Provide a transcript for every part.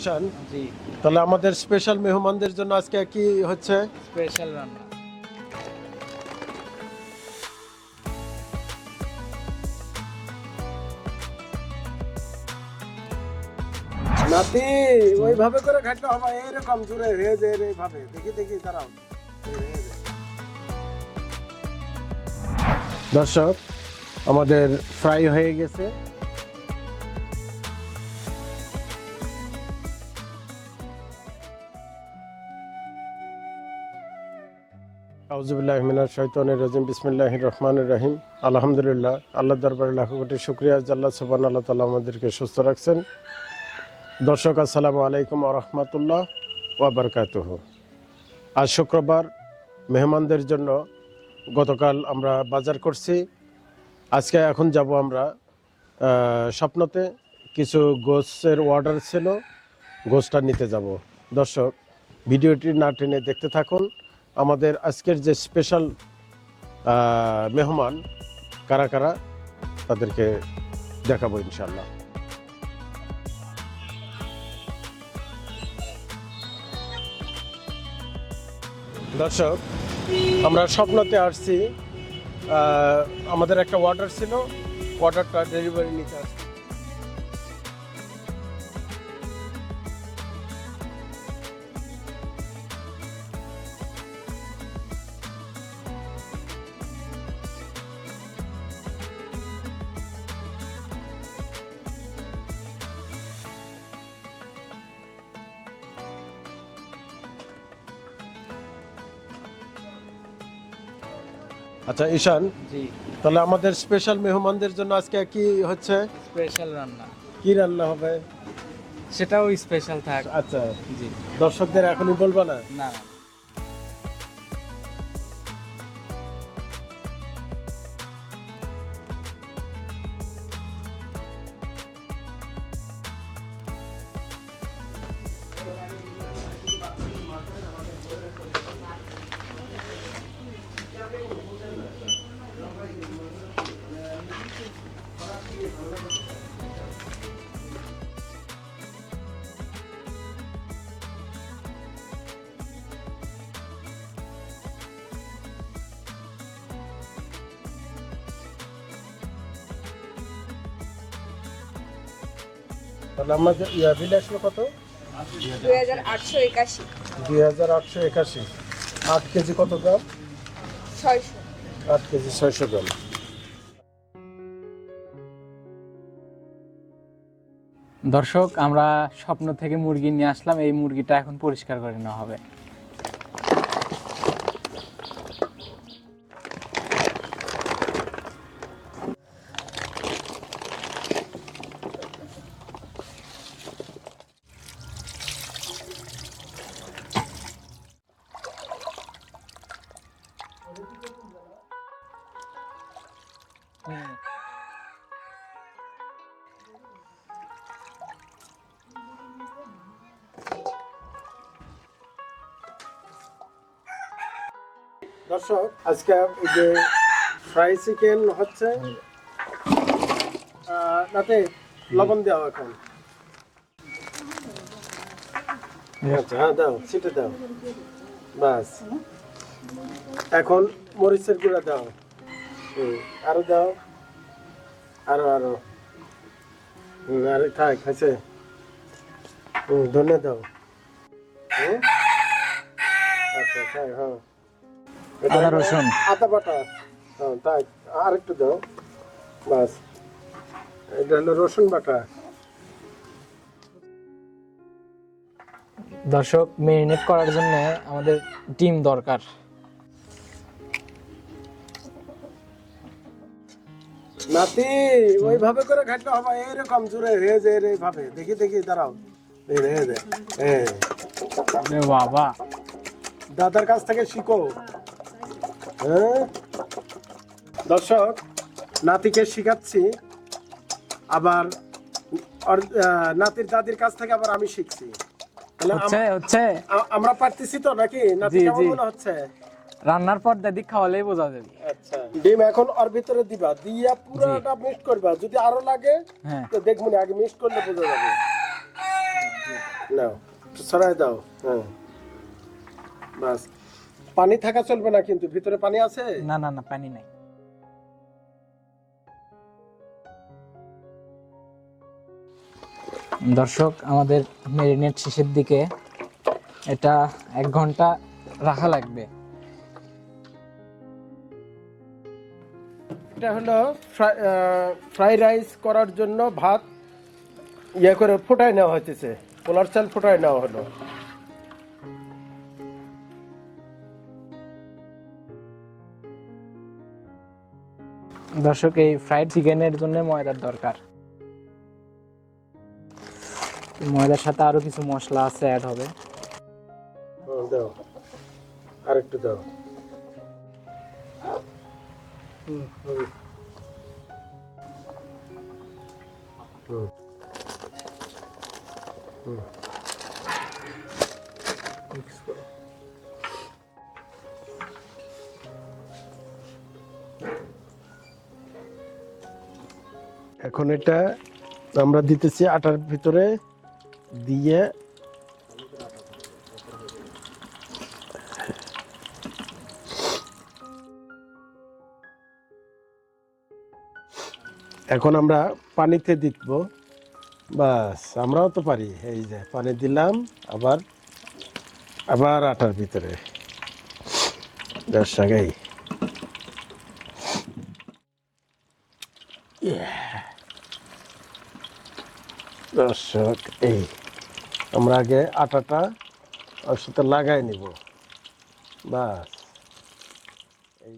ঈশান, জি তাহলে আমাদের স্পেশাল মেহমানদের জন্য আজকে কি হচ্ছে? স্পেশাল রান্না। নাতি ওইভাবে করে খাইতে হবে, এরকম জুড়ে রেজে এইভাবে দেখি দেখি দাঁড়াও। দর্শক, আমাদের ফ্রাই হয়ে গেছে। আউযুবিল্লাহি মিনাশ শাইতানির রাজিম, বিসমিল্লাহির রহমানির রহিম। আলহামদুলিল্লাহ, আল্লাহর দরবারে লাখো কোটি শুকরিয়া যে আল্লাহ সুবহানাহু ওয়া তাআলা আমাদেরকে সুস্থ রাখছেন। দর্শক, আসসালামু আলাইকুম ওয়া রাহমাতুল্লাহ ওয়া বারাকাতুহু। আজ শুক্রবার, মেহমানদের জন্য গতকাল আমরা বাজার করছি। আজকে এখন যাব আমরা স্বপ্নতে। কিছু গোশতের অর্ডার ছিল, গোশতটা নিতে যাব। দর্শক, ভিডিওটি না টেনে দেখতে থাকুন। আমাদের আজকের যে স্পেশাল মেহমান কারা কারা তাদেরকে দেখাবো ইনশাল্লাহ। দর্শক, আমরা স্বপ্নতে আসছি। আমাদের একটা অর্ডার ছিল, অর্ডারটা ডেলিভারি নিতে আসছি। আচ্ছা ঈশান, জি তাহলে আমাদের স্পেশাল মেহমানদের জন্য আজকে কি হচ্ছে? স্পেশাল রান্না, কি রান্না হবে? সেটাও স্পেশাল থাক। আচ্ছা, জি দর্শকদের এখনই বলবো না? না তাহলে আমাদের বিল আসলো কত? 2881 2881। 8 কেজি কত গ্রাম? 600 8 কেজি 600 গ্রাম। দর্শক, আমরা স্বপ্ন থেকে মুরগি নিয়ে আসলাম। এই মুরগিটা এখন পরিষ্কার করে নেওয়া হবে। দর্শক, আজকে এই যে ফ্রাই চিকেন হচ্ছে, তাতে লবণ দেওয়া এখন। আচ্ছা, হ্যাঁ দাও, ছিটে দাও, বাস। এখন মরিচের গুঁড়া দাও, আরো দাও, আরো আরো, আরে থাক, হয়েছে। ধনে দাও। আচ্ছা থাক, হ্যাঁ। আদা রসুন, আদা বাটা, হ্যাঁ তাই, আর একটু দাও, বাস। এটা হলো রসুন বাটা। দর্শক, মেরিনেট করার জন্য আমাদের ডিম দরকার। নাতি ওইভাবে করে খাইতে হবে, এরকম জুড়ে রেজে এইভাবে দেখি দেখি দাঁড়াও। এই রেজে, বাবা, দাদার কাছ থেকে শিখো। হ্যাঁ দর্শক, নাতিকে শিখাচ্ছি, আবার নাতির দাদির কাছ থেকে আবার আমি শিখছি। তাহলে হচ্ছে আমরা পারতেছি তো নাকি? নাতি জি, কেমন জি। মনে হচ্ছে? রান্নার পর দাদি খাওয়ালেই বোঝা যাবে। আচ্ছা, ডিম এখন ওর ভিতরে দিবা, দিয়া পুরোটা মিক্স করবা। যদি আরো লাগে হ্যাঁ, তো দেখবো, আগে মিক্স করলে বোঝা যাবে। নাও একটু ছড়াই দাও। হ্যাঁ, বাস। পানি থাকা চলবে না কিন্তু, ভিতরে পানি আছে। না না না, পানি নাই। দর্শক, আমাদের মেরিনেট শেষের দিকে, এটা 1 ঘন্টা রাখা লাগবে। এটা হলো ফ্রাই রাইস করার জন্য ভাত ইয়ে করে ফোটাই নেওয়া হইতেছে, পোলার চাল ফোটাই নেওয়া হলো। দর্শক, এই ফ্রাইড চিকেনের জন্য ময়দার দরকার। ময়দার সাথে আরো কিছু মশলা আছে, অ্যাড হবে। দাও, আর একটু দাও। হুম, হুম। হুম, হুম। মিক্স করো। এখন এটা আমরা দিতেছি আটার ভিতরে দিয়ে। এখন আমরা পানিতে দিব। বাস, আমরাও তো পারি। এই যে পানি দিলাম, আবার আবার আটার ভিতরে। দর্শক, এই দর্শক, এই আমরা আগে আটাটা ওর সাথে লাগাই নিব। বাস, এই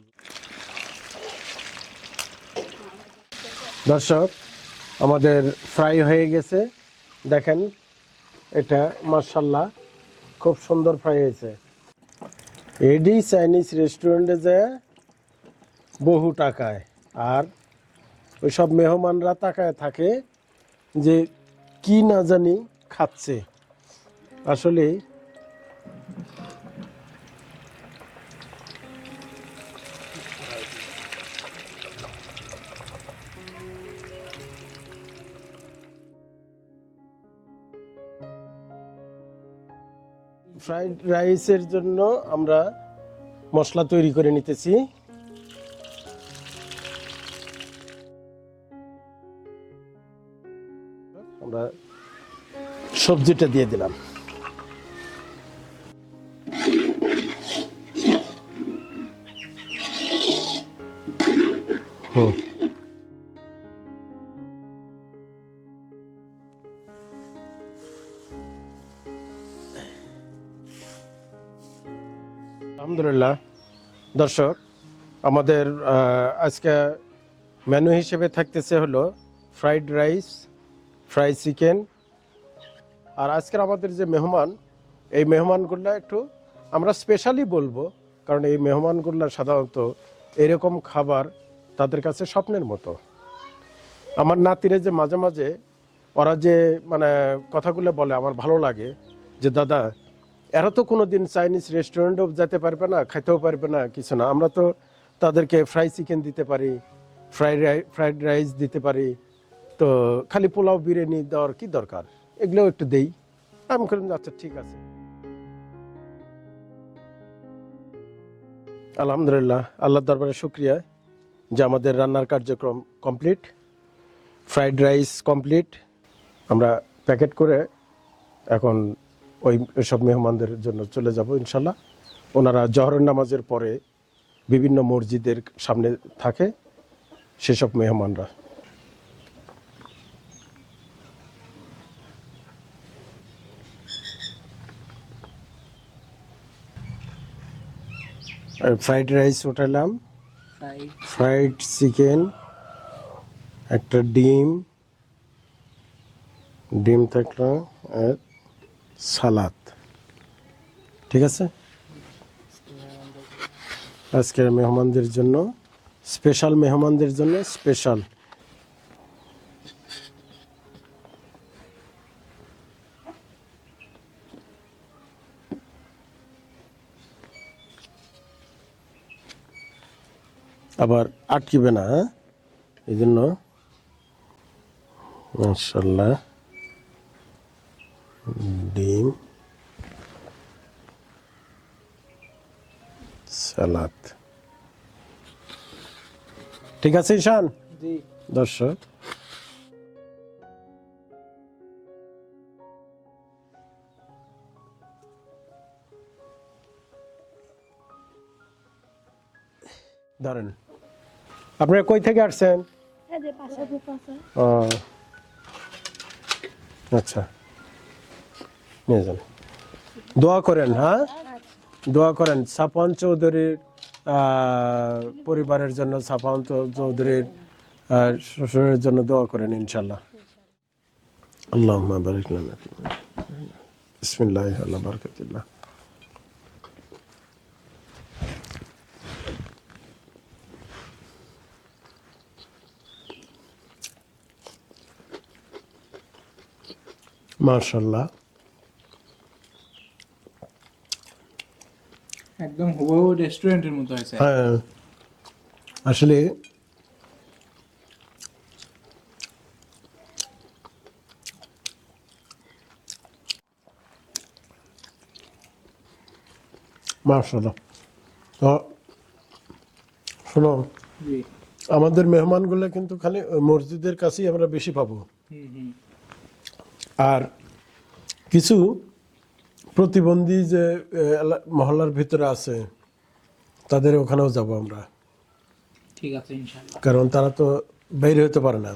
দর্শক, আমাদের ফ্রাই হয়ে গেছে। দেখেন, এটা মাশাআল্লাহ খুব সুন্দর ফ্রাই হয়েছে। এডি চাইনিজ রেস্টুরেন্টে যায় বহু টাকায়, আর ওইসব মেহমানরা তাকায় থাকে যে কি না জানি খাচ্ছে। আসলে ফ্রাইড রাইসের জন্য আমরা মশলা তৈরি করে নিতেছি। আমরা সবজিটা দিয়ে দিলাম। হুম, আলহামদুলিল্লাহ। দর্শক, আমাদের আজকে মেনু হিসেবে থাকতেছে হলো ফ্রাইড রাইস, ফ্রাই চিকেন। আর আজকের আমাদের যে মেহমান, এই মেহমানগুলো একটু আমরা স্পেশালি বলবো, কারণ এই মেহমানগুলো সাধারণত এরকম খাবার তাদের কাছে স্বপ্নের মতো। আমার নাতিরে যে মাঝে মাঝে ওরা যে মানে কথাগুলো বলে, আমার ভালো লাগে যে দাদা, এরা তো কোনোদিন চাইনিজ রেস্টুরেন্টেও যেতে পারবে না, খাইতেও পারবে না, কিছু না। আমরা তো তাদেরকে ফ্রাই চিকেন দিতে পারি, ফ্রাইড রাইস দিতে পারি, তো খালি পোলাও বিরিয়ানি দেওয়ার কি দরকার, এগুলোও একটু দেই। আমি বললাম আচ্ছা ঠিক আছে। আলহামদুলিল্লাহ, আল্লাহর দরবারে শুকরিয়া যে আমাদের রান্নার কার্যক্রম কমপ্লিট, ফ্রাইড রাইস কমপ্লিট। আমরা প্যাকেট করে এখন ওইসব মেহমানদের জন্য চলে যাব ইনশাল্লাহ। ওনারা জহরের নামাজের পরে বিভিন্ন মসজিদের সামনে থাকে সেসব মেহমানরা। ফ্রাইড রাইস উঠালাম, ফ্রাইড চিকেন, একটা ডিম থাকলো, আর সালাদ। ঠিক আছে, আজকের মেহমানদের জন্য স্পেশাল, মেহমানদের জন্য স্পেশাল। আবার আটকিবে না, হ্যাঁ, এই জন্য মাশাআল্লাহ ডিম, সালাদ। ঠিক আছে ঈশান। জি। দর্শক, ধরেন আপনারা কই থেকে আসছেন? ও আচ্ছা, নিয়ে যান। দোয়া করেন, হ্যাঁ দোয়া করেন সাফওয়ান চৌধুরীর পরিবারের জন্য, সাফওয়ান চৌধুরীর শ্বশুরের জন্য দোয়া করেন ইনশাল্লাহ। আল্লাহুম্মা বারিক লানা ফি বিসমিল্লাহ আলা বারাকাতিল্লাহ। মাশাআল্লাহ, একদম হুবহু রেস্টুরেন্টের মতো হয়েছে। হ্যাঁ আসলে মাশাআল্লাহ। তো শোনো, জি। আমাদের মেহমানগুলো কিন্তু খালি ওই মসজিদের কাছেই আমরা বেশি পাবো, আর কিছু প্রতিবন্ধী যে মহল্লার ভিতরে আছে তাদের ওখানেও যাব আমরা, ঠিক আছে ইনশাআল্লাহ। কারণ তারা তো বাইরে হতে পারে না।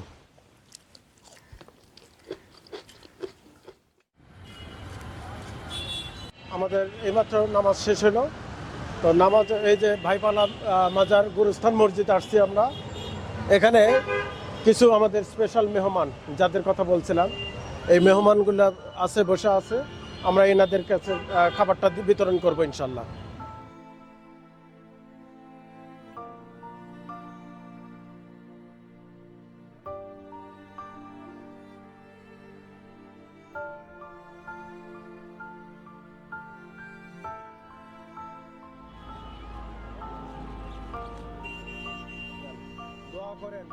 আমাদের এইমাত্র নামাজ শেষ হলো, তো নামাজ এই যে ভাইপালা মাজার গুরুস্থান মসজিদ আসছি আমরা। এখানে কিছু আমাদের স্পেশাল মেহমান যাদের কথা বলছিলাম, এই মেহমানগুলো আছে, বসে আছে, আমরা এনাদের কাছে খাবারটা বিতরণ করবো ইনশাল্লাহ। দোয়া করেন।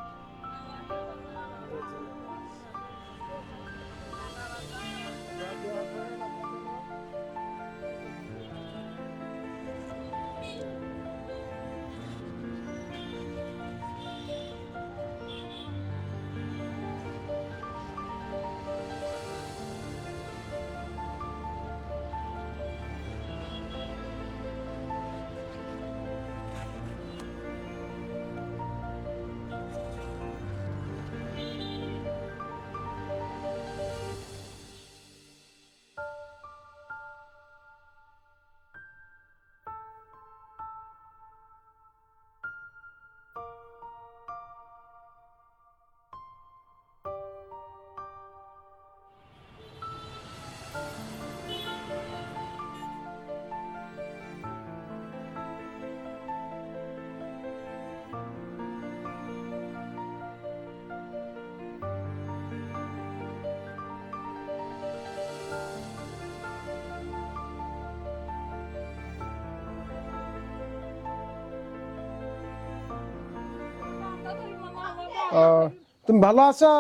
তুমি ভালো আছো?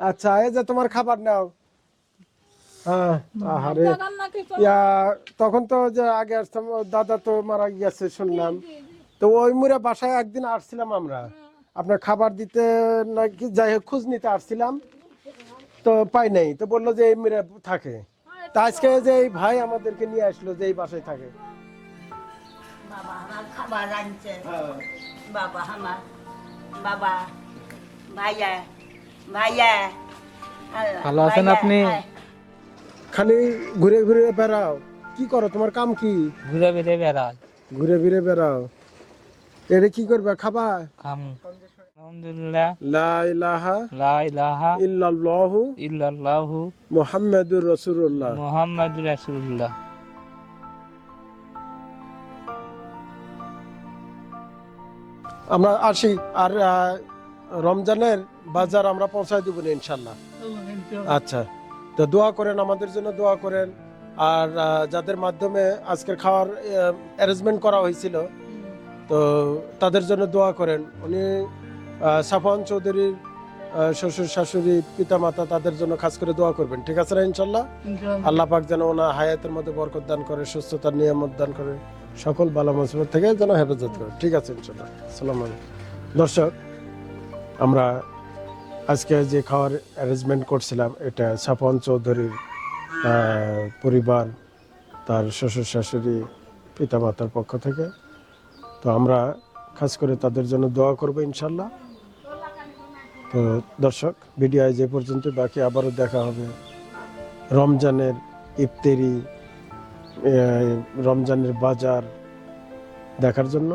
আচ্ছা, এই যে তোমার খাবার নাও। হ্যাঁ, আহারে, ইয়া তখন তো যে আগে আসতাম, ওর দাদা তো মারা গেছে শুনলাম, তো ওই মুড়ে বাসায় একদিন আসছিলাম আমরা আপনার খাবার দিতে, নাকি যাই হোক খোঁজ নিতে আসছিলাম, তো পাই নাই, তো বললো যে এই মুড়ে থাকে। তা আজকে যে এই ভাই আমাদেরকে নিয়ে আসলো যে এই বাসায় থাকে। বাবা আমার খাবার আনছে, বাবা আমার, বাবা ভাইয়া, ভাইয়া ভালো আছেন আপনি? খালি ঘুরে ঘুরে বেড়াও, কি করো, তোমার কাম কি? ঘুরে ফিরে বেড়াল। ঘুরে ফিরে বেড়াও, এটা কি করবে, খাবা? খাম। আলহামদুলিল্লাহ। লা ইলাহা লা ইলাহা ইল্লাল্লাহু ইল্লাল্লাহু মুহাম্মাদুর রাসূলুল্লাহ। মুহাম্মাদুর রাসূলুল্লাহ। আমরা আসি, আর রমজানের বাজার আমরা পৌঁছায় দিব না ইনশাল্লাহ। আচ্ছা, তো দোয়া করেন, আমাদের জন্য দোয়া করেন, আর যাদের মাধ্যমে আজকের খাওয়ার অ্যারেঞ্জমেন্ট করা হয়েছিল, তো তাদের জন্য দোয়া করেন। উনি সাফওয়ান চৌধুরীর শ্বশুর শাশুড়ি পিতা মাতা তাদের জন্য খাস করে দোয়া করবেন, ঠিক আছে না ইনশাল্লাহ? আল্লাহ পাক যেন ওনার হায়াতের মধ্যে বরকত দান করে, সুস্থতার নিয়ামত দান করে, সকল বালা মুসিবত থেকে যেন হেফাজত করে, ঠিক আছে ইনশাল্লাহ। আসসালামু আলাইকুম। দর্শক, আমরা আজকে যে খাওয়ার অ্যারেঞ্জমেন্ট করছিলাম এটা সাপন চৌধুরীর পরিবার, তার শ্বশুর শাশুড়ি পিতা মাতার পক্ষ থেকে। তো আমরা খাস করে তাদের জন্য দোয়া করবো ইনশাল্লাহ। তো দর্শক, ভিডিও যে পর্যন্ত, বাকি আবারও দেখা হবে রমজানের ইফতারি, রমজানের বাজার দেখার জন্য।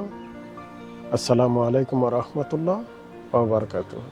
আসসালামু আলাইকুম ওয়া রাহমাতুল্লাহ ওয়া বারাকাতুহু।